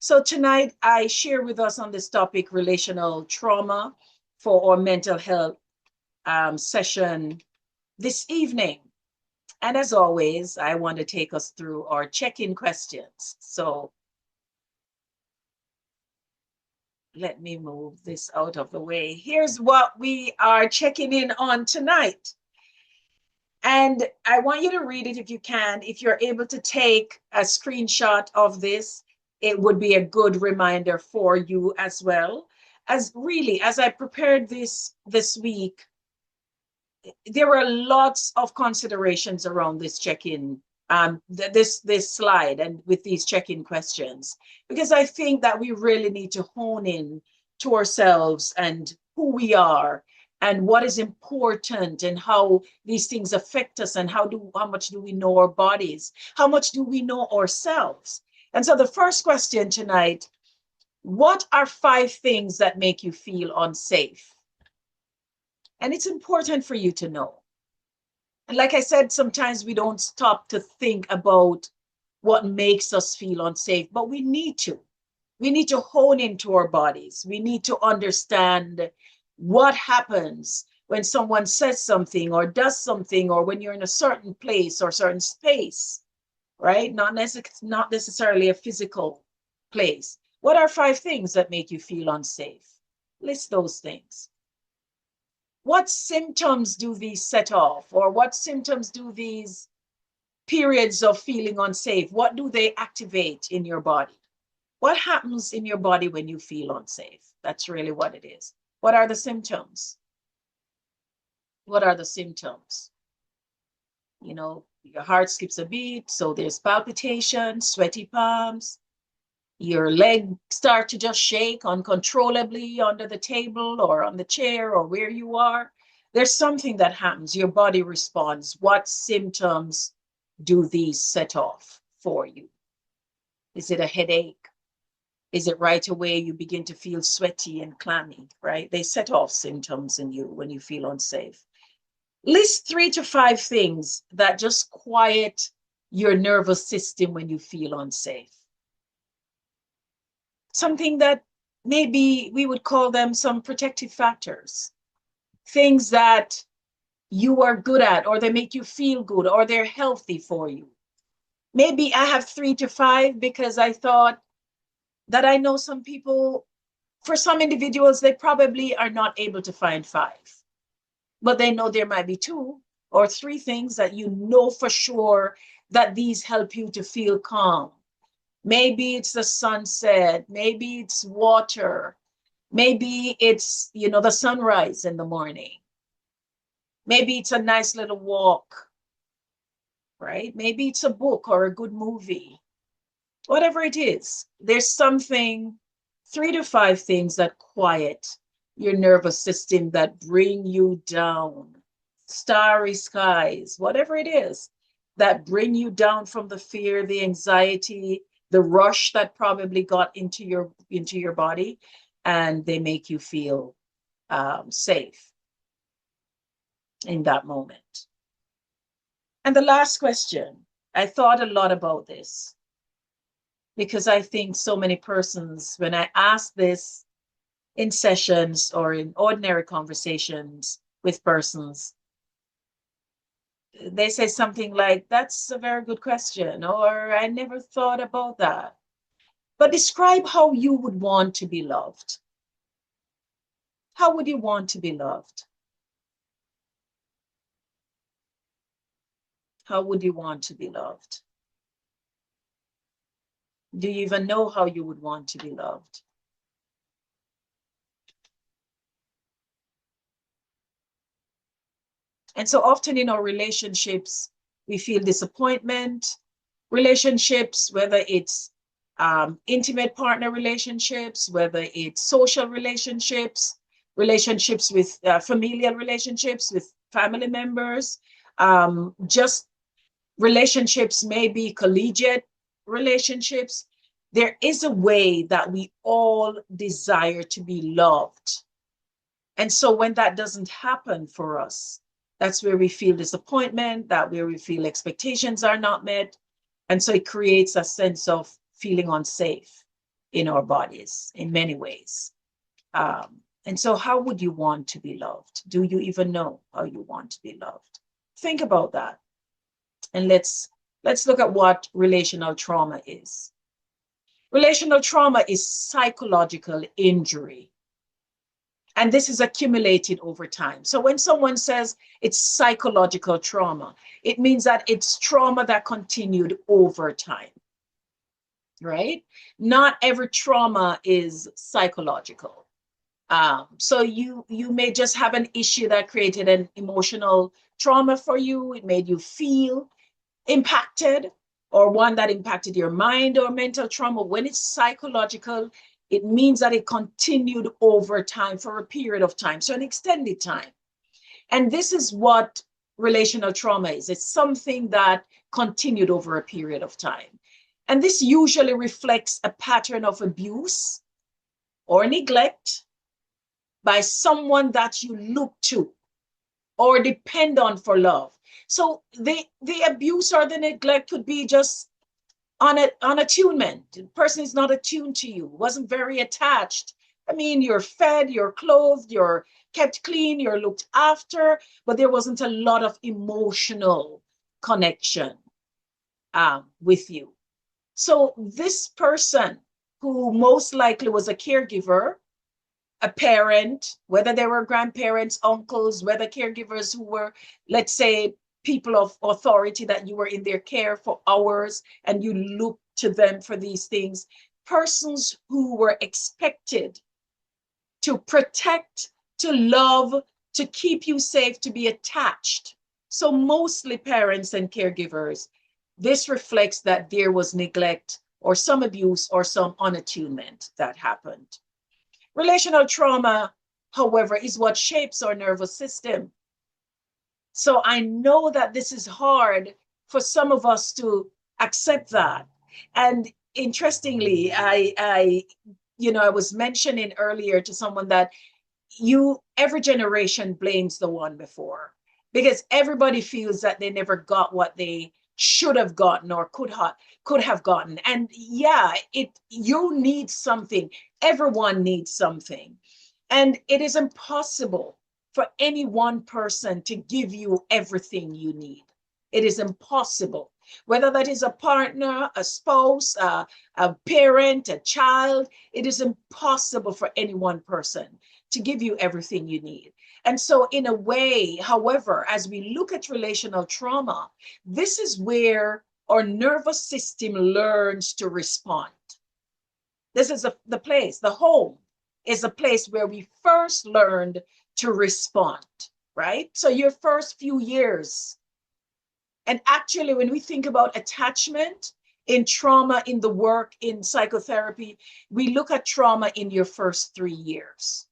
So tonight I share with us on this topic relational trauma for our mental health session this evening. And as always, I want to take us through our check-in questions. So let me move this out of the way. Here's what we are checking in on tonight. And I want you to read it if you can. If you're able to take a screenshot of this, it would be a good reminder for you as well. As I prepared this week, there were lots of considerations around this check-in, this slide, and with these check-in questions, because I think that we really need to hone in to ourselves and who we are and what is important and how these things affect us and how much do we know our bodies, how much do we know ourselves. And so the first question tonight: what are 5 things that make you feel unsafe? And it's important for you to know. And like I said, sometimes we don't stop to think about what makes us feel unsafe, but we need to. We need to hone into our bodies. We need to understand what happens when someone says something or does something, or when you're in a certain place or certain space, right? Not necessarily a physical place. What are 5 things that make you feel unsafe? List those things. What symptoms do these set off, or what symptoms do these periods of feeling unsafe, what do they activate in your body? What happens in your body when you feel unsafe? That's really what it is. What are the symptoms? What are the symptoms? You know, your heart skips a beat, so there's palpitation, sweaty palms, your legs start to just shake uncontrollably under the table or on the chair or where you are. There's something that happens. Your body responds. What symptoms do these set off for you? Is it a headache? Is it right away you begin to feel sweaty and clammy, right? They set off symptoms in you when you feel unsafe. List 3 to 5 things that just quiet your nervous system when you feel unsafe. Something that maybe we would call them some protective factors, things that you are good at, or they make you feel good, or they're healthy for you. Maybe I have 3 to 5 because I thought that I know some people, for some individuals, they probably are not able to find 5, but they know there might be 2 or 3 things that you know for sure that these help you to feel calm. Maybe it's the sunset, maybe it's water, maybe it's, the sunrise in the morning. Maybe it's a nice little walk, right? Maybe it's a book or a good movie. Whatever it is, there's something, 3 to 5 things that quiet your nervous system, that bring you down. Starry skies, whatever it is, that bring you down from the fear, the anxiety, the rush that probably got into your body, and they make you feel safe in that moment. And the last question, I thought a lot about this because I think so many persons, when I ask this in sessions or in ordinary conversations with persons, they say something like, that's a very good question, or I never thought about that. But describe how you would want to be loved. How would you want to be loved? How would you want to be loved? Do you even know how you would want to be loved? And so often in our relationships, we feel disappointment. Relationships, whether it's intimate partner relationships, whether it's social relationships, relationships with familial relationships with family members, just relationships, maybe collegiate relationships. There is a way that we all desire to be loved. And so when that doesn't happen for us, that's where we feel disappointment, that where we feel expectations are not met. And so it creates a sense of feeling unsafe. in our bodies in many ways. And so how would you want to be loved? Do you even know how you want to be loved? Think about that. And let's look at what relational trauma is. Relational trauma is psychological injury. And this is accumulated over time. So when someone says it's psychological trauma, it means that it's trauma that continued over time, right? Not every trauma is psychological. So you may just have an issue that created an emotional trauma for you. It made you feel impacted, or one that impacted your mind, or mental trauma. When it's psychological, it means that it continued over time for a period of time, so an extended time. And this is what relational trauma is. It's something that continued over a period of time. And this usually reflects a pattern of abuse or neglect by someone that you look to or depend on for love. So the abuse or the neglect could be just on attunement. The person is not attuned to you, wasn't very attached. I mean, you're fed, you're clothed, you're kept clean, you're looked after, but there wasn't a lot of emotional connection with you. So this person, who most likely was a caregiver, a parent, whether they were grandparents, uncles, whether caregivers who were, let's say, people of authority that you were in their care for hours and you looked to them for these things, persons who were expected to protect, to love, to keep you safe, to be attached. So mostly parents and caregivers. This reflects that there was neglect or some abuse or some unattunement that happened. Relational trauma, however, is what shapes our nervous system. So I know that this is hard for some of us to accept that. And interestingly, I was mentioning earlier to someone that every generation blames the one before, because everybody feels that they never got what they should have gotten or could have gotten. And yeah, you need something. Everyone needs something. And it is impossible for any one person to give you everything you need. It is impossible. Whether that is a partner, a spouse, a parent, a child, it is impossible for any one person to give you everything you need. And so in a way, however, as we look at relational trauma, this is where our nervous system learns to respond. This is the place, the home is a place where we first learned to respond, right? So your first few years. And actually, when we think about attachment in trauma, in the work, in psychotherapy, we look at trauma in your first 3 years.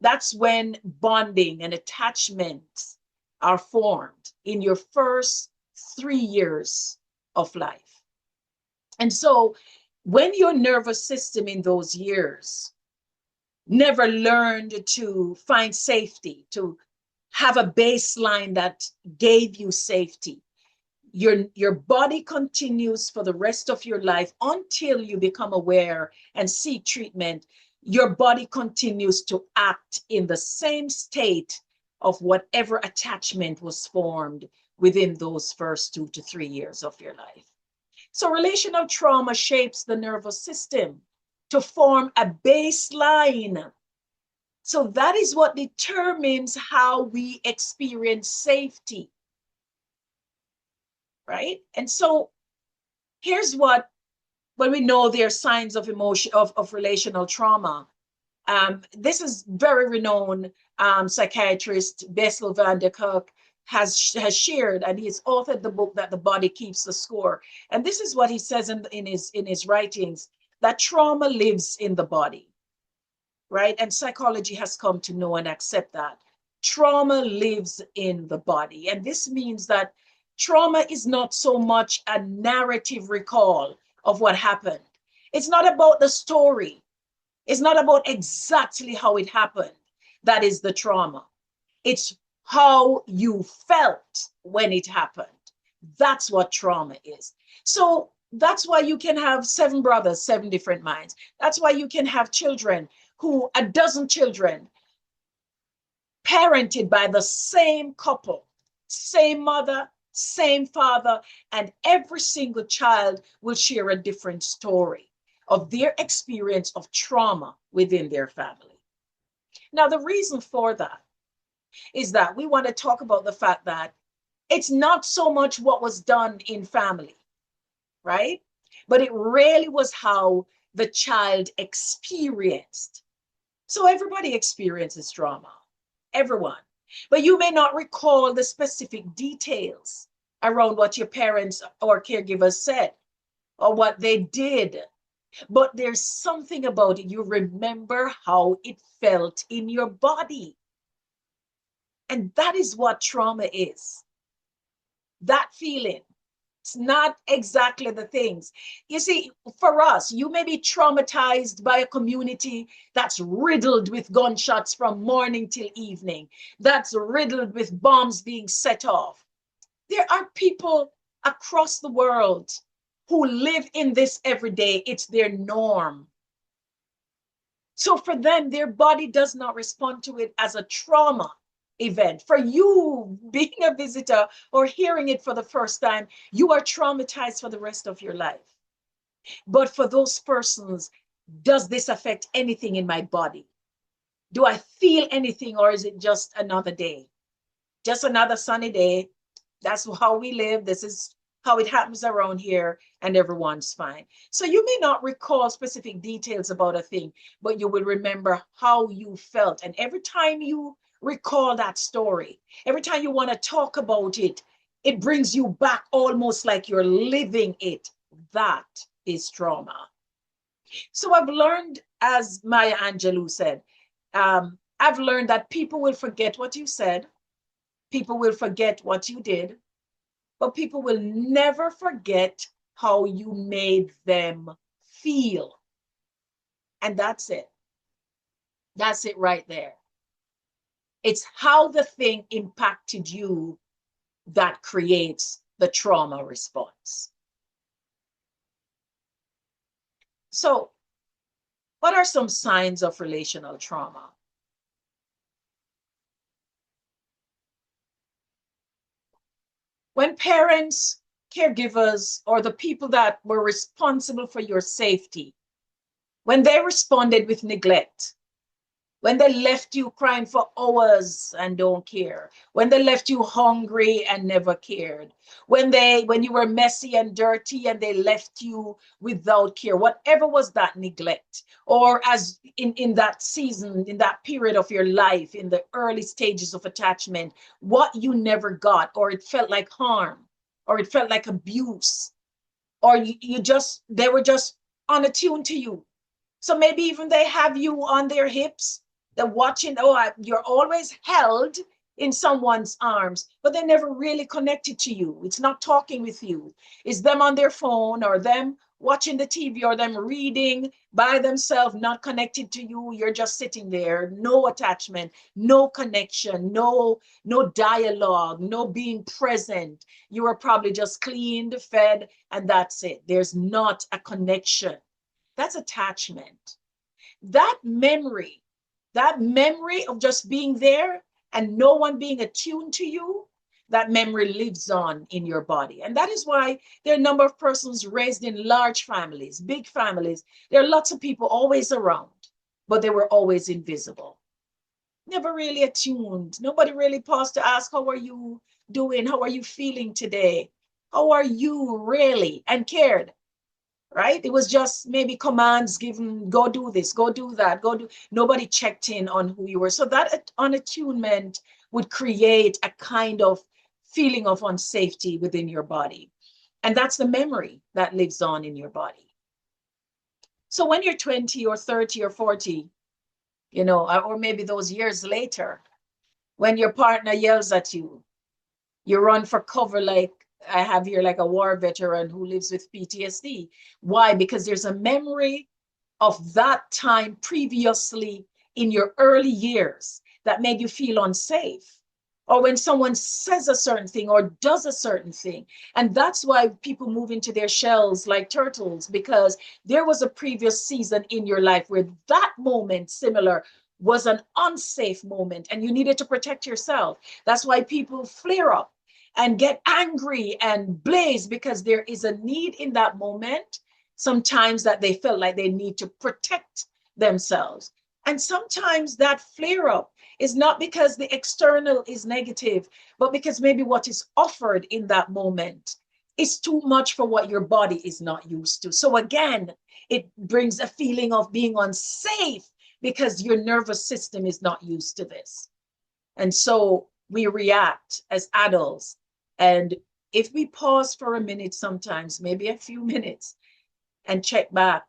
That's when bonding and attachment are formed, in your first 3 years of life. And so when your nervous system in those years never learned to find safety, to have a baseline that gave you safety, your body continues for the rest of your life until you become aware and seek treatment. Your body continues to act in the same state of whatever attachment was formed within those first 2 to 3 years of your life. So relational trauma shapes the nervous system to form a baseline. So that is what determines how we experience safety, right? And so here's what, when we know there are signs of emotion, of relational trauma. This is very renowned psychiatrist Bessel van der Kolk has shared, and he's authored the book that The Body Keeps the Score. And this is what he says in his writings, that trauma lives in the body, right? And psychology has come to know and accept that. Trauma lives in the body. And this means that trauma is not so much a narrative recall of what happened. It's not about the story. It's not about exactly how it happened. That is the trauma. It's how you felt when it happened. That's what trauma is. So That's why you can have 7 brothers, 7 different minds. That's why you can have children who, a dozen children, parented by the same couple, same mother, same father, and every single child will share a different story of their experience of trauma within their family. Now, the reason for that is that we want to talk about the fact that it's not so much what was done in family, right? But it really was how the child experienced. So everybody experiences trauma, everyone. But you may not recall the specific details around what your parents or caregivers said or what they did. But there's something about it. You remember how it felt in your body. And that is what trauma is. That feeling. It's not exactly the things. You see, for us, you may be traumatized by a community that's riddled with gunshots from morning till evening, that's riddled with bombs being set off. There are people across the world who live in this every day. It's their norm. So for them, their body does not respond to it as a trauma event. For you being a visitor or hearing it for the first time, you are traumatized for the rest of your life. But for those persons, does this affect anything in my body? Do I feel anything, or is it just another day? Just another sunny day. That's how we live. This is how it happens around here, and everyone's fine. So you may not recall specific details about a thing, but you will remember how you felt. And every time you recall that story, every time you want to talk about it, it brings you back almost like you're living it. That is trauma. So I've learned, as Maya Angelou said, I've learned that people will forget what you said, people will forget what you did, but people will never forget how you made them feel. And that's it. That's it right there. It's how the thing impacted you that creates the trauma response. So, what are some signs of relational trauma? When parents, caregivers, or the people that were responsible for your safety, when they responded with neglect, when they left you crying for hours and don't care, when they left you hungry and never cared, when you were messy and dirty and they left you without care, whatever was that neglect, or as in that season, in that period of your life, in the early stages of attachment, what you never got, or it felt like harm, or it felt like abuse, or they were just unattuned to you. So maybe even they have you on their hips. They're watching, you're always held in someone's arms, but they never really connected to you. It's not talking with you. It's them on their phone, or them watching the TV, or them reading by themselves, not connected to you. You're just sitting there, no attachment, no connection, no dialogue, no being present. You are probably just cleaned, fed, and that's it. There's not a connection. That's attachment. That memory of just being there and no one being attuned to you, that memory lives on in your body. And that is why there are a number of persons raised in large families, big families. There are lots of people always around, but they were always invisible. Never really attuned. Nobody really paused to ask, how are you doing? How are you feeling today? How are you really? And cared. Right? It was just maybe commands given, go do this, go do that, go do. Nobody checked in on who you were. So that unattunement would create a kind of feeling of unsafety within your body. And that's the memory that lives on in your body. So when you're 20 or 30 or 40, or maybe those years later, when your partner yells at you, you run for cover like I have here, like a war veteran who lives with PTSD. Why? Because there's a memory of that time previously in your early years that made you feel unsafe, or when someone says a certain thing or does a certain thing. And that's why people move into their shells like turtles, because there was a previous season in your life where that moment similar was an unsafe moment and you needed to protect yourself. That's why people flare up and get angry and blaze, because there is a need in that moment sometimes that they felt like they need to protect themselves. And sometimes that flare up is not because the external is negative, but because maybe what is offered in that moment is too much for what your body is not used to. So again, it brings a feeling of being unsafe because your nervous system is not used to this. And so we react as adults. And if we pause for a minute, sometimes, maybe a few minutes, and check back,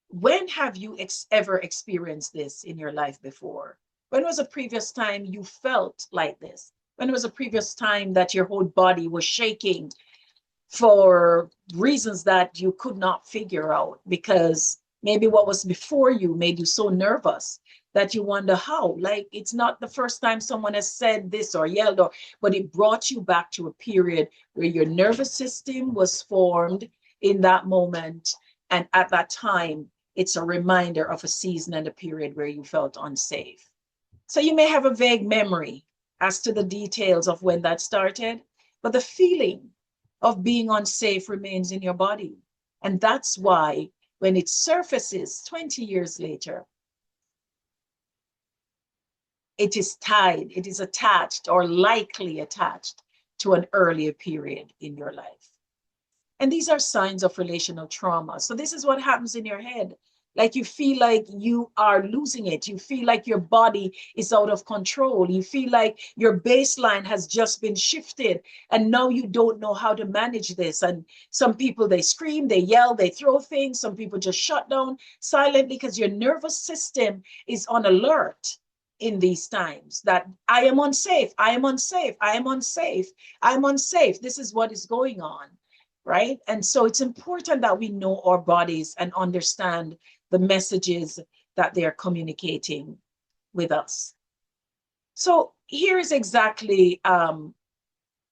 when have you ever experienced this in your life before? When was a previous time you felt like this? When was a previous time that your whole body was shaking for reasons that you could not figure out, because maybe what was before you made you so nervous that you wonder how? Like, it's not the first time someone has said this or yelled, or, but it brought you back to a period where your nervous system was formed in that moment. And at that time, it's a reminder of a season and a period where you felt unsafe. So you may have a vague memory as to the details of when that started, but the feeling of being unsafe remains in your body. And that's why when it surfaces 20 years later, it is tied, it is attached or likely attached to an earlier period in your life. And these are signs of relational trauma. So this is what happens in your head. Like, you feel like you are losing it. You feel like your body is out of control. You feel like your baseline has just been shifted and now you don't know how to manage this. And some people, they scream, they yell, they throw things. Some people just shut down silently because your nervous system is on alert in these times that I am unsafe, I am unsafe, I am unsafe, I'm unsafe. This is what is going on, right? And so it's important that we know our bodies and understand the messages that they're communicating with us. So here is exactly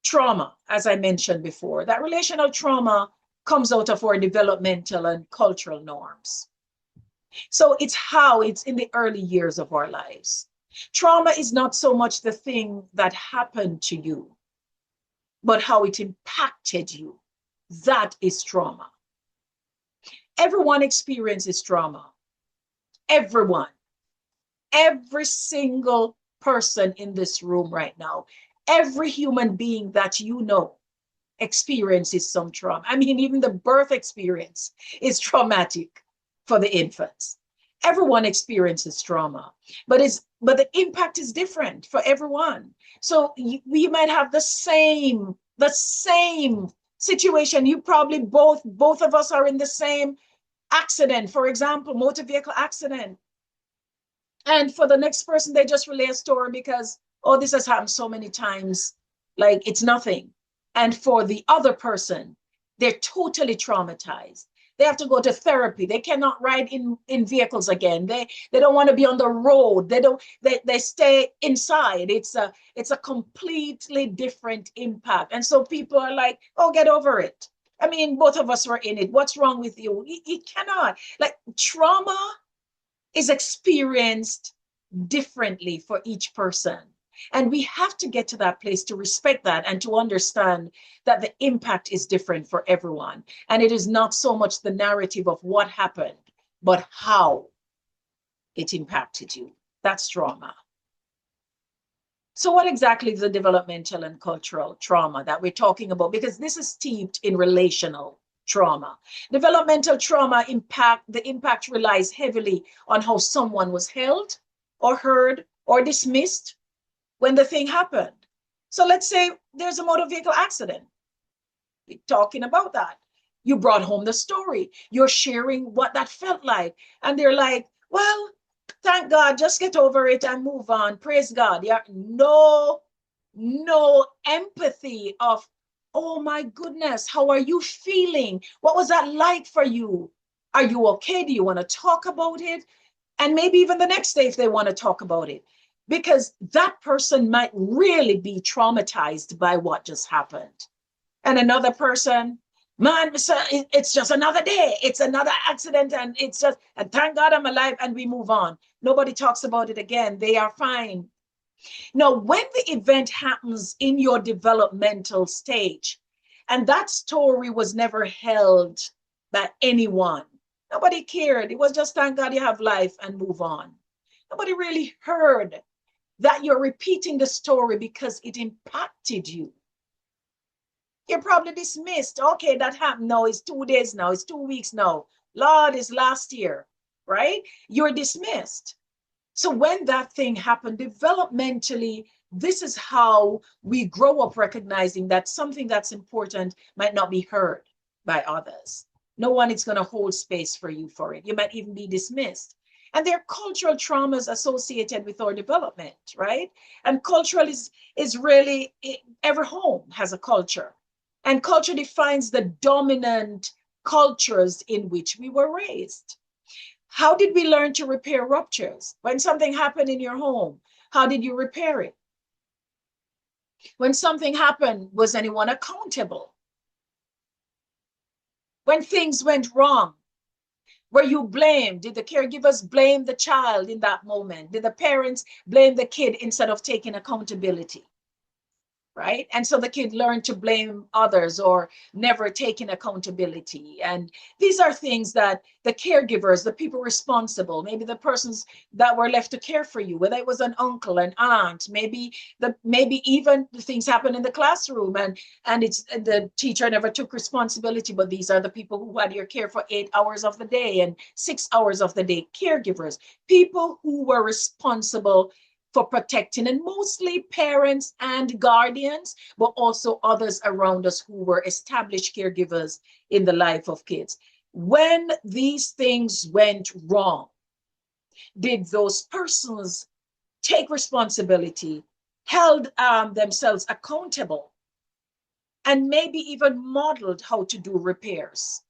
trauma, as I mentioned before. That relational trauma comes out of our developmental and cultural norms. So it's in the early years of our lives. Trauma is not so much the thing that happened to you, but how it impacted you. That is trauma. Everyone experiences trauma. Everyone. Every single person in this room right now, every human being that you know experiences some trauma. I mean, even the birth experience is traumatic for the infants. Everyone experiences trauma, but the impact is different for everyone. So we might have the same situation. You probably both of us are in the same accident, for example, motor vehicle accident. And for the next person, they just relay a story because, oh, this has happened so many times, like it's nothing. And for the other person, they're totally traumatized. They have to go to therapy. They cannot ride in vehicles again. They don't want to be on the road. They stay inside. It's a completely different impact. And so people are like, oh, get over it. I mean, both of us were in it. What's wrong with you? You cannot. Like, trauma is experienced differently for each person. And we have to get to that place to respect that and to understand that the impact is different for everyone. And it is not so much the narrative of what happened, but how it impacted you. That's trauma. So what exactly is the developmental and cultural trauma that we're talking about? Because this is steeped in relational trauma. Developmental trauma the impact relies heavily on how someone was held or heard or dismissed when the thing happened. So let's say there's a motor vehicle accident. We're talking about that. You brought home the story. You're sharing what that felt like. And they're like, well, thank God, just get over it and move on. Praise God. Yeah, no empathy of, oh my goodness, how are you feeling? What was that like for you? Are you okay? Do you want to talk about it? And maybe even the next day if they want to talk about it. because that person might really be traumatized by what just happened. And another person, man, it's just another day. It's another accident. And it's just, and thank God I'm alive, and we move on. Nobody talks about it again. They are fine. Now, when the event happens in your developmental stage, and that story was never held by anyone, nobody cared. It was just thank God you have life and move on. Nobody really heard that you're repeating the story because it impacted you. You're probably dismissed. Okay, that happened now. It's 2 days now. It's 2 weeks now. Lord, it's last year, right? You're dismissed. So when that thing happened developmentally, this is how we grow up recognizing that something that's important might not be heard by others. No one is going to hold space for you for it. You might even be dismissed. And there are cultural traumas associated with our development, right? And cultural is really, every home has a culture. And culture defines the dominant cultures in which we were raised. How did we learn to repair ruptures? When something happened in your home, how did you repair it? When something happened, was anyone accountable? When things went wrong, were you blamed? Did the caregivers blame the child in that moment? Did the parents blame the kid instead of taking accountability? Right? And so the kid learned to blame others or never taking accountability. And these are things that the caregivers, the people responsible, maybe the persons that were left to care for you, whether it was an uncle, an aunt, maybe even the things happen in the classroom and it's the teacher never took responsibility, but these are the people who had your care for 8 hours of the day and 6 hours of the day, caregivers, people who were responsible for protecting, and mostly parents and guardians, but also others around us who were established caregivers in the life of kids. When these things went wrong, did those persons take responsibility, held themselves accountable, and maybe even modeled how to do repairs,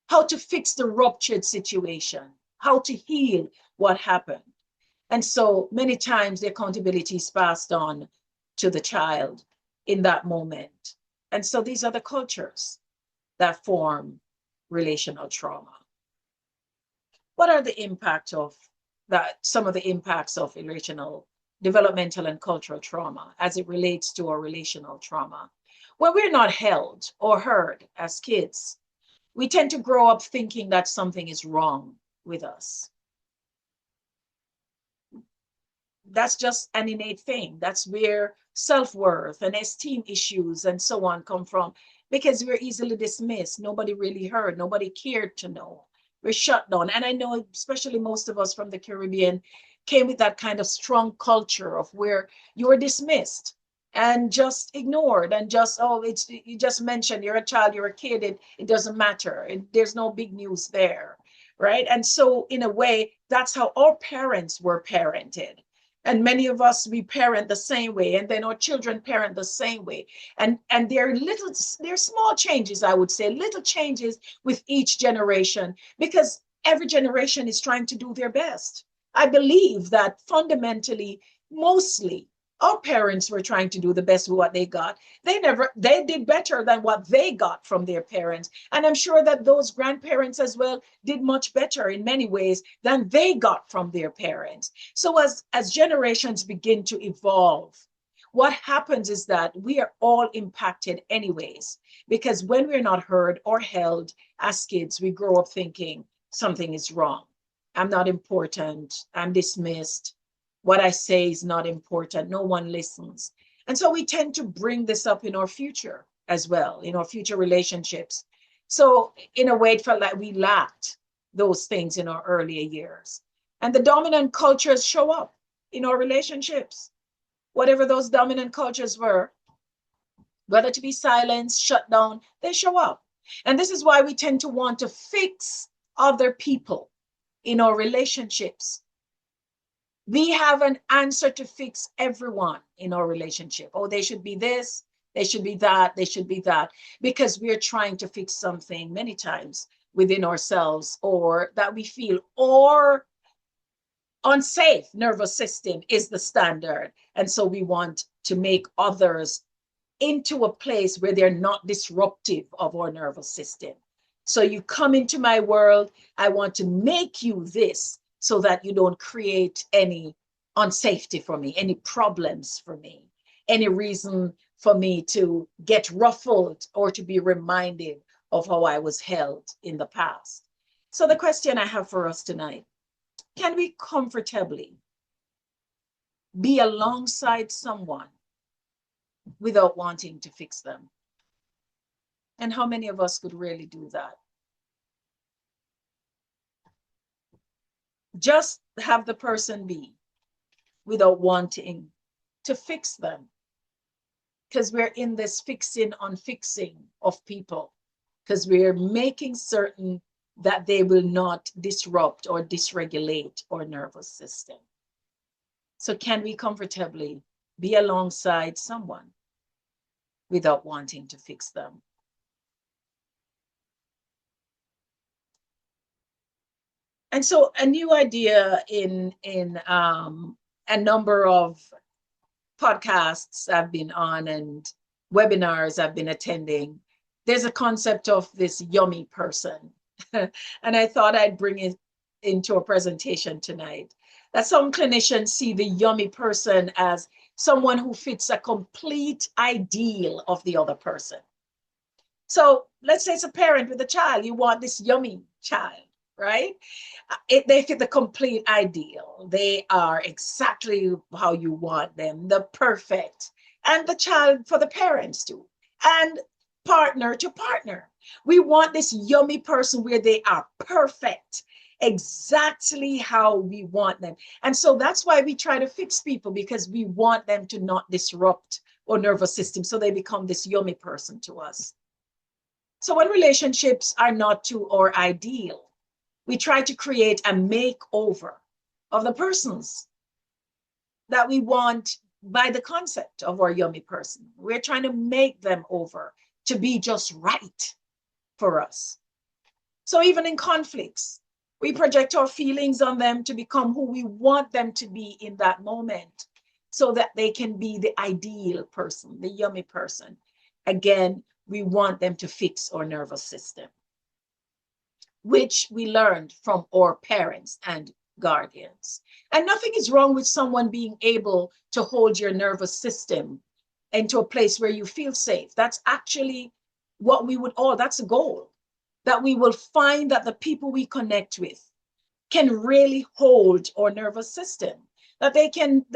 how to fix the ruptured situation, how to heal what happened? And so many times the accountability is passed on to the child in that moment. And so these are the cultures that form relational trauma. What are the impact of that? Some of the impacts of relational, developmental, and cultural trauma as it relates to our relational trauma? When we're not held or heard as kids, we tend to grow up thinking that something is wrong with us. That's just an innate thing. That's where self-worth and esteem issues and so on come from, because we're easily dismissed. Nobody really heard. Nobody cared to know. We're shut down. And I know, especially most of us from the Caribbean came with that kind of strong culture of where you were dismissed and just ignored and just, oh, it's, you just mentioned you're a child, you're a kid, it doesn't matter. There's no big news there, right? And so in a way, that's how our parents were parented. And many of us, we parent the same way, and then our children parent the same way. And there are small changes, I would say, little changes with each generation, because every generation is trying to do their best. I believe that fundamentally, mostly, our parents were trying to do the best with what they got. They did better than what they got from their parents. And I'm sure that those grandparents as well did much better in many ways than they got from their parents. So as generations begin to evolve, what happens is that we are all impacted anyways, because when we're not heard or held as kids, we grow up thinking something is wrong. I'm not important. I'm dismissed. What I say is not important. No one listens. And so we tend to bring this up in our future as well, in our future relationships. So in a way, it felt like we lacked those things in our earlier years. And the dominant cultures show up in our relationships. Whatever those dominant cultures were, whether to be silenced, shut down, they show up. And this is why we tend to want to fix other people in our relationships. We have an answer to fix everyone in our relationship. Oh, they should be this, they should be that, they should be that, because we're trying to fix something many times within ourselves or that we feel, or unsafe nervous system is the standard. And so we want to make others into a place where they're not disruptive of our nervous system. So you come into my world, I want to make you this so that you don't create any unsafety for me, any problems for me, any reason for me to get ruffled or to be reminded of how I was held in the past. So the question I have for us tonight, can we comfortably be alongside someone without wanting to fix them? And how many of us could really do that? Just have the person be without wanting to fix them. Because we're in this fixing on fixing of people, because we're making certain that they will not disrupt or dysregulate our nervous system. So can we comfortably be alongside someone without wanting to fix them? And so a new idea in a number of podcasts I've been on and webinars I've been attending, there's a concept of this yummy person. And I thought I'd bring it into a presentation tonight. That some clinicians see the yummy person as someone who fits a complete ideal of the other person. So let's say it's a parent with a child. You want this yummy child, right? They fit the complete ideal. They are exactly how you want them, the perfect. And the child for the parents too. And partner to partner. We want this yummy person where they are perfect, exactly how we want them. And so that's why we try to fix people, because we want them to not disrupt our nervous system. So they become this yummy person to us. So when relationships are not to our ideal, we try to create a makeover of the persons that we want by the concept of our yummy person. We're trying to make them over to be just right for us. So even in conflicts, we project our feelings on them to become who we want them to be in that moment, so that they can be the ideal person, the yummy person. Again, we want them to fix our nervous system, which we learned from our parents and guardians. And nothing is wrong with someone being able to hold your nervous system into a place where you feel safe. That's actually what we would all, that's a goal, that we will find that the people we connect with can really hold our nervous system, that they can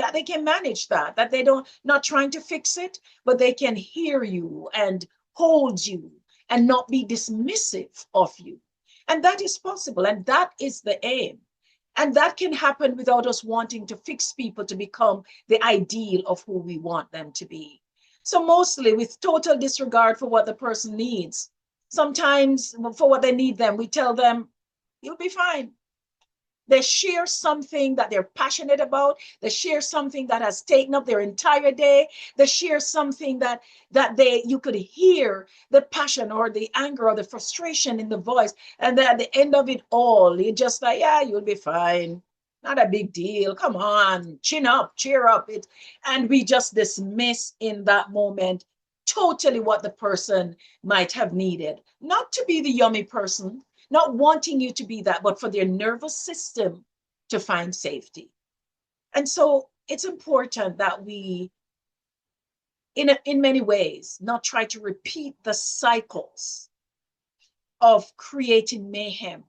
manage that they don't, not trying to fix it, but they can hear you and hold you and not be dismissive of you. And that is possible. And that is the aim. And that can happen without us wanting to fix people to become the ideal of who we want them to be. So mostly with total disregard for what the person needs. Sometimes for what they need them, we tell them, you'll be fine. They share something that they're passionate about. They share something that has taken up their entire day. They share something that you could hear the passion or the anger or the frustration in the voice. And then at the end of it all, you're just like, yeah, you'll be fine. Not a big deal. Come on, chin up, cheer up. And we just dismiss in that moment totally what the person might have needed. Not to be the yummy person, not wanting you to be that, but for their nervous system to find safety. And so it's important that we, in many ways, not try to repeat the cycles of creating mayhem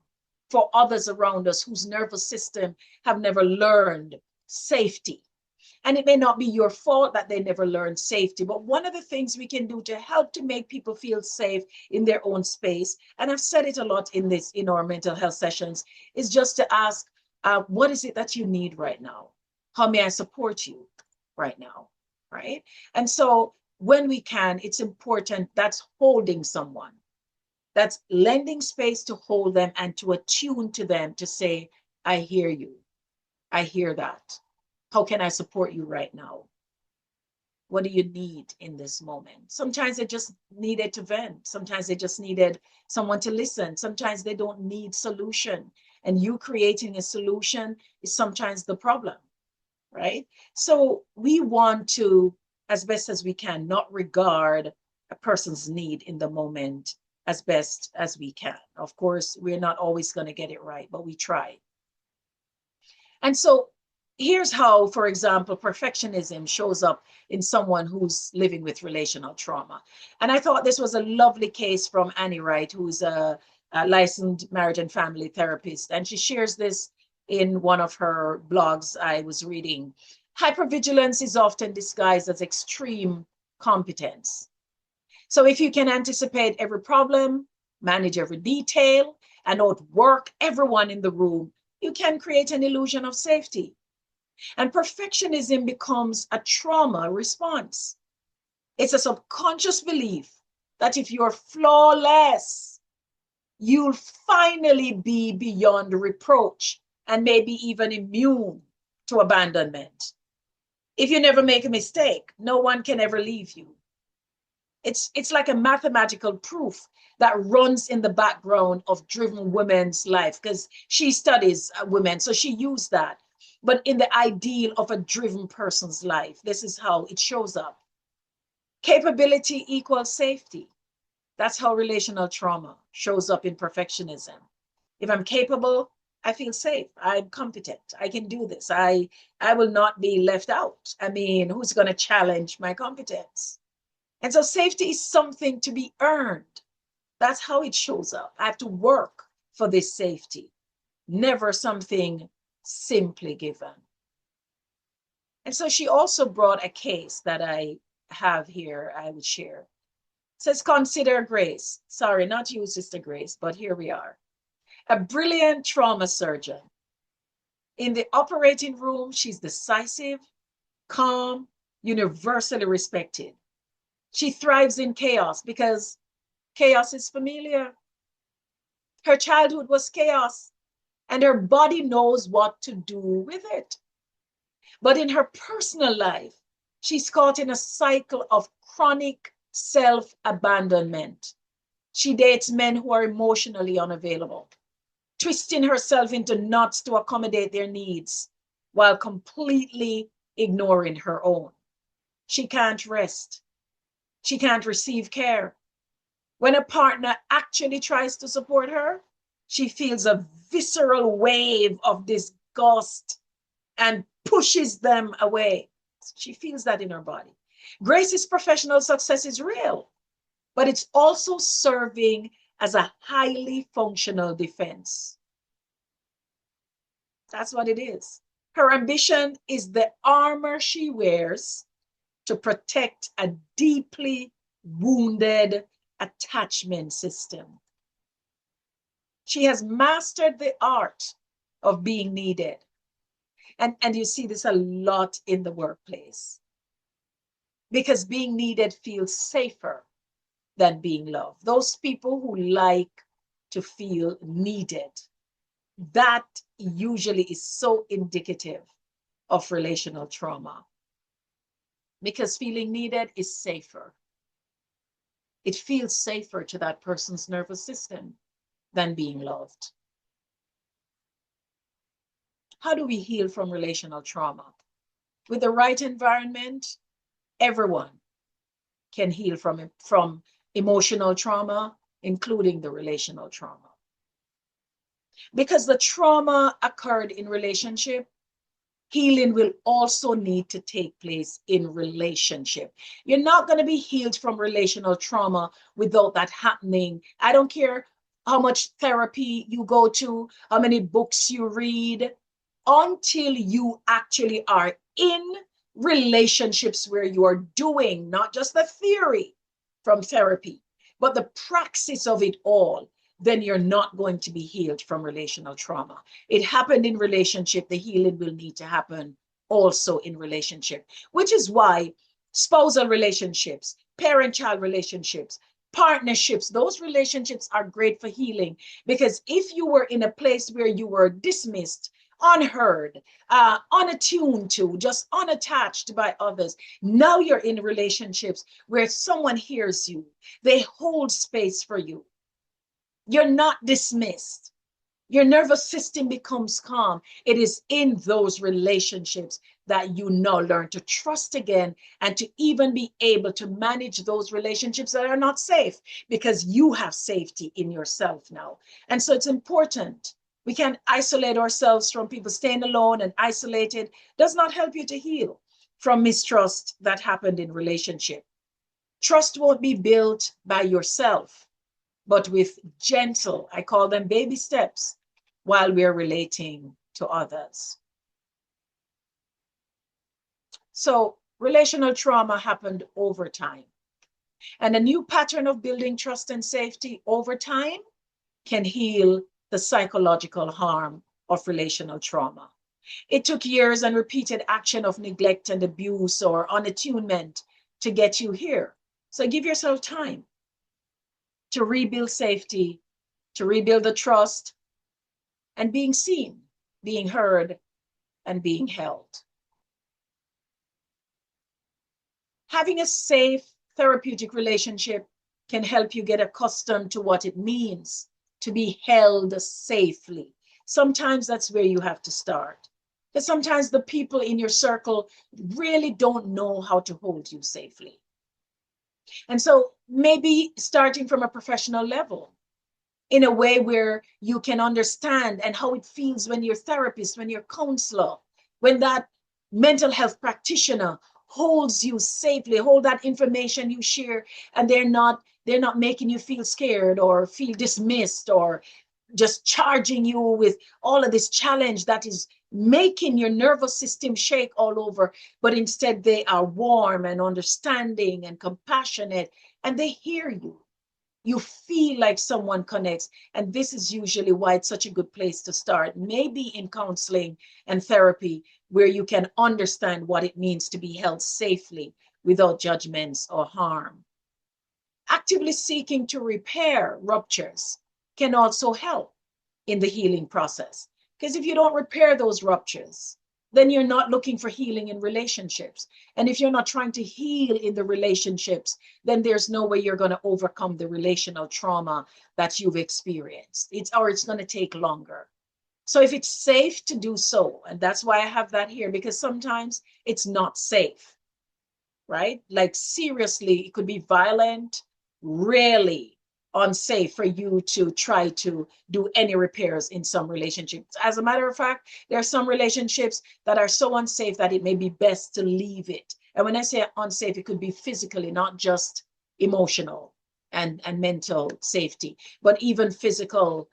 for others around us whose nervous system have never learned safety. And it may not be your fault that they never learned safety, but one of the things we can do to help to make people feel safe in their own space, and I've said it a lot in our mental health sessions, is just to ask, what is it that you need right now? How may I support you right now, right? And so when we can, it's important, that's holding someone. That's lending space to hold them and to attune to them to say, I hear you. I hear that. How can I support you right now? What do you need in this moment? Sometimes they just needed to vent. Sometimes they just needed someone to listen. Sometimes they don't need solution. and you creating a solution is sometimes the problem, right? So we want to, as best as we can, not regard a person's need in the moment as best as we can. Of course, we're not always going to get it right, but we try. And so here's how, for example, perfectionism shows up in someone who's living with relational trauma. And I thought this was a lovely case from Annie Wright, who's a licensed marriage and family therapist. And she shares this in one of her blogs I was reading. Hypervigilance is often disguised as extreme competence. So if you can anticipate every problem, manage every detail, and outwork everyone in the room, you can create an illusion of safety. And perfectionism becomes a trauma response. It's a subconscious belief that if you're flawless, you'll finally be beyond reproach and maybe even immune to abandonment. If you never make a mistake, no one can ever leave you. It's like a mathematical proof that runs in the background of driven women's life, because she studies women, so she used that. But in the ideal of a driven person's life, this is how it shows up. Capability equals safety. That's how relational trauma shows up in perfectionism. If I'm capable, I feel safe. I'm competent. I can do this. I will not be left out. I mean, who's going to challenge my competence? And so safety is something to be earned. That's how it shows up. I have to work for this safety, never something simply given. And so she also brought a case that I have here, I would share. It says, consider Grace. Sorry, not you, Sister Grace, but here we are. A brilliant trauma surgeon. In the operating room, she's decisive, calm, universally respected. She thrives in chaos because chaos is familiar. Her childhood was chaos, and her body knows what to do with it. But in her personal life, she's caught in a cycle of chronic self-abandonment. She dates men who are emotionally unavailable, twisting herself into knots to accommodate their needs while completely ignoring her own. She can't rest. She can't receive care. When a partner actually tries to support her, she feels a visceral wave of disgust and pushes them away. She feels that in her body. Grace's professional success is real, but it's also serving as a highly functional defense. That's what it is. Her ambition is the armor she wears to protect a deeply wounded attachment system. She has mastered the art of being needed. And you see this a lot in the workplace, because being needed feels safer than being loved. Those people who like to feel needed, that usually is so indicative of relational trauma, because feeling needed is safer. It feels safer to that person's nervous system than being loved. How do we heal from relational trauma? With the right environment, everyone can heal from emotional trauma, including the relational trauma. Because the trauma occurred in relationship, healing will also need to take place in relationship. You're not going to be healed from relational trauma without that happening. I don't care how much therapy you go to, how many books you read, until you actually are in relationships where you are doing not just the theory from therapy, but the praxis of it all, then you're not going to be healed from relational trauma. It happened in relationship, the healing will need to happen also in relationship, which is why spousal relationships, parent-child relationships, partnerships, those relationships are great for healing. Because if you were in a place where you were dismissed, unheard, unattuned to, just unattached by others, now you're in relationships where someone hears you, they hold space for you. You're not dismissed. Your nervous system becomes calm. It is in those relationships that you now learn to trust again and to even be able to manage those relationships that are not safe because you have safety in yourself now. And so it's important. We can't isolate ourselves from people. Staying alone and isolated does not help you to heal from mistrust that happened in relationship. Trust won't be built by yourself, but with gentle, I call them baby steps, while we're relating to others. So relational trauma happened over time. And a new pattern of building trust and safety over time can heal the psychological harm of relational trauma. It took years and repeated action of neglect and abuse or unattunement to get you here. So give yourself time to rebuild safety, to rebuild the trust, and being seen, being heard, and being held. Having a safe therapeutic relationship can help you get accustomed to what it means to be held safely. Sometimes that's where you have to start. Because sometimes the people in your circle really don't know how to hold you safely. And so maybe starting from a professional level, in a way where you can understand and how it feels when your therapist, when your counselor, when that mental health practitioner holds you safely, hold that information you share, and they're not making you feel scared or feel dismissed or just charging you with all of this challenge that is making your nervous system shake all over, but instead they are warm and understanding and compassionate, and they hear you. You feel like someone connects. And this is usually why it's such a good place to start, maybe in counseling and therapy, where you can understand what it means to be held safely without judgments or harm. Actively seeking to repair ruptures can also help in the healing process. Because if you don't repair those ruptures, then you're not looking for healing in relationships. And if you're not trying to heal in the relationships, then there's no way you're going to overcome the relational trauma that you've experienced. It's going to take longer. So if it's safe to do so, and that's why I have that here, because sometimes it's not safe, right? Like seriously, it could be violent, really unsafe for you to try to do any repairs in some relationships. As a matter of fact, there are some relationships that are so unsafe that it may be best to leave it. And when I say unsafe, it could be physically, not just emotional and mental safety, but even physical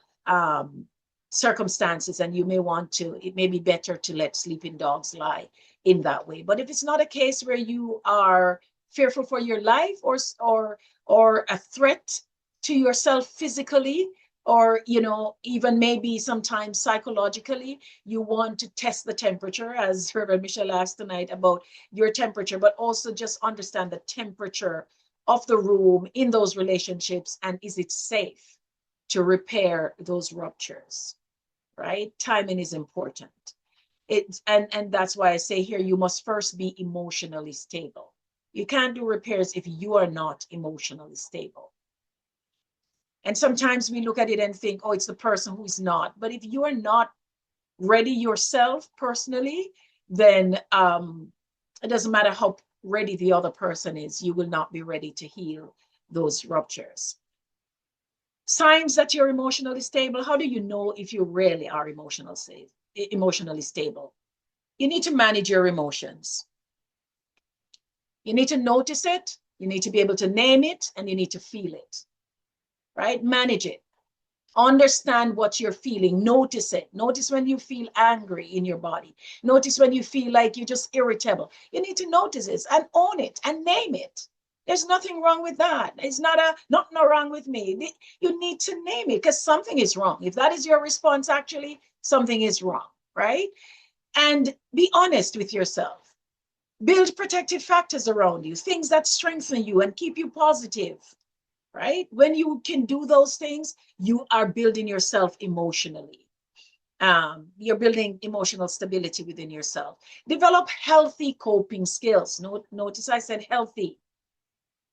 circumstances. And you may want to, it may be better to let sleeping dogs lie in that way. But if it's not a case where you are fearful for your life or a threat to yourself physically, or even maybe sometimes psychologically, you want to test the temperature, as Reverend Michelle asked tonight about your temperature, but also just understand the temperature of the room in those relationships, and is it safe to repair those ruptures, right? Timing is important. And that's why I say here, you must first be emotionally stable. You can't do repairs if you are not emotionally stable. And sometimes we look at it and think, oh, it's the person who's not. But if you are not ready yourself personally, then it doesn't matter how ready the other person is, you will not be ready to heal those ruptures. Signs that you're emotionally stable. How do you know if you really are emotionally stable? You need to manage your emotions. You need to notice it. You need to be able to name it, and you need to feel it. Right? Manage it. Understand what you're feeling. Notice it. Notice when you feel angry in your body. Notice when you feel like you're just irritable. You need to notice this and own it and name it. There's nothing wrong with that. It's nothing wrong with me. You need to name it because something is wrong. If that is your response, actually, something is wrong, right? And be honest with yourself. Build protective factors around you, things that strengthen you and keep you positive. Right? When you can do those things, you are building yourself emotionally. You're building emotional stability within yourself. Develop healthy coping skills. Notice I said healthy,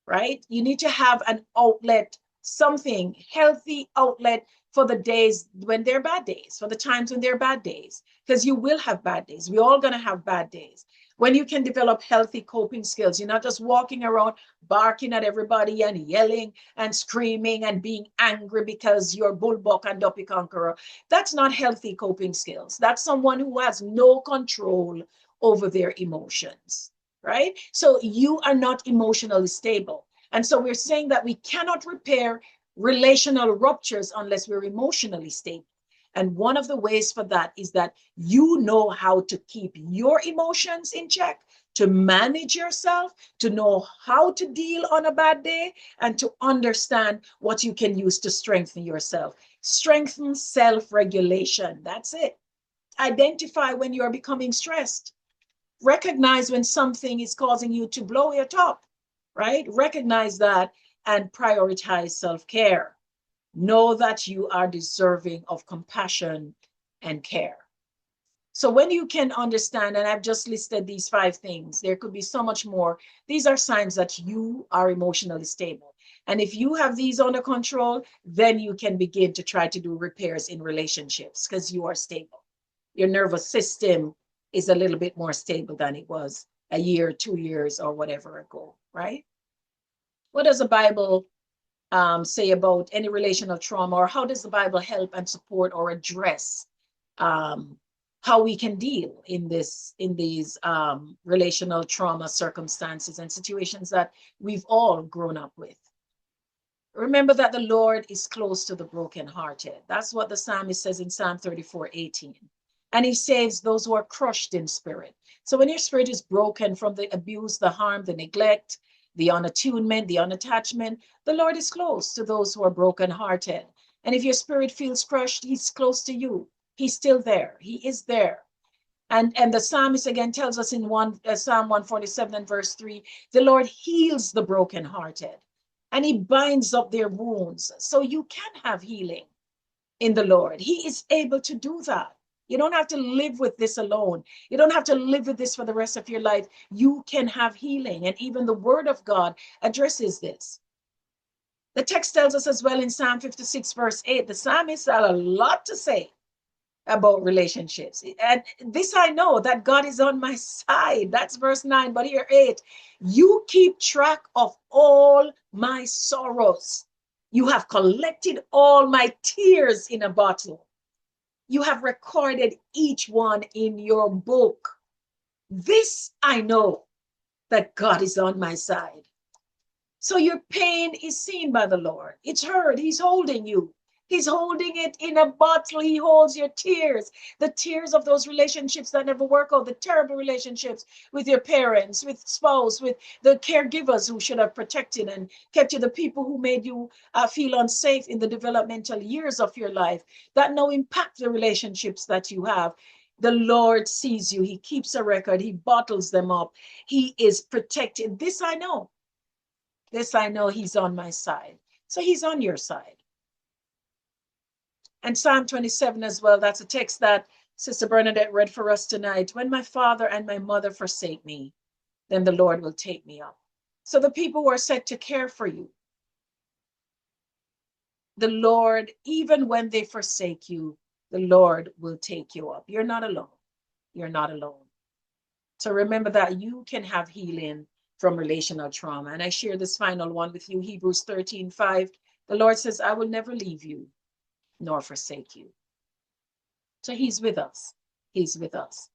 right? You need to have an outlet, something, healthy outlet for the days when they're bad days, for the times when they're bad days, because you will have bad days. We're all going to have bad days. When you can develop healthy coping skills, you're not just walking around barking at everybody and yelling and screaming and being angry because you're bullbuck and duppy conqueror. That's not healthy coping skills. That's someone who has no control over their emotions, right? So you are not emotionally stable. And so we're saying that we cannot repair relational ruptures unless we're emotionally stable. And one of the ways for that is that you know how to keep your emotions in check, to manage yourself, to know how to deal on a bad day, and to understand what you can use to strengthen yourself. Strengthen self-regulation. That's it. Identify when you're becoming stressed. Recognize when something is causing you to blow your top, right? Recognize that and prioritize self-care. Know that you are deserving of compassion and care. So when you can understand, and I've just listed these 5 things, there could be so much more. These are signs that you are emotionally stable. And if you have these under control, then you can begin to try to do repairs in relationships because you are stable. Your nervous system is a little bit more stable than it was a year, 2 years, or whatever ago, right? What does the Bible say about any relational trauma, or how does the Bible help and support or address how we can deal in these relational trauma circumstances and situations that we've all grown up with? Remember that the Lord is close to the brokenhearted. That's what the psalmist says in Psalm 34:18. And he saves those who are crushed in spirit. So when your spirit is broken from the abuse, the harm, the neglect, the unattunement, the unattachment, the Lord is close to those who are brokenhearted. And if your spirit feels crushed, he's close to you. He's still there. He is there. And the psalmist again tells us in Psalm 147 and verse 3, the Lord heals the brokenhearted and he binds up their wounds. So you can have healing in the Lord. He is able to do that. You don't have to live with this alone. You don't have to live with this for the rest of your life. You can have healing. And even the word of God addresses this. The text tells us as well in Psalm 56, verse 8, the psalmist had a lot to say about relationships. And this I know, that God is on my side. That's verse 9. But here 8, you keep track of all my sorrows. You have collected all my tears in a bottle. You have recorded each one in your book. This I know, that God is on my side. So your pain is seen by the Lord. It's heard. He's holding you. He's holding it in a bottle. He holds your tears, the tears of those relationships that never work out, the terrible relationships with your parents, with spouse, with the caregivers who should have protected and kept you, the people who made you feel unsafe in the developmental years of your life that now impact the relationships that you have. The Lord sees you. He keeps a record. He bottles them up. He is protected. This I know. This I know, he's on my side. So he's on your side. And Psalm 27 as well, that's a text that Sister Bernadette read for us tonight. When my father and my mother forsake me, then the Lord will take me up. So the people who are set to care for you, the Lord, even when they forsake you, the Lord will take you up. You're not alone. You're not alone. So remember that you can have healing from relational trauma. And I share this final one with you, Hebrews 13:5. The Lord says, I will never leave you nor forsake you. So he's with us. He's with us.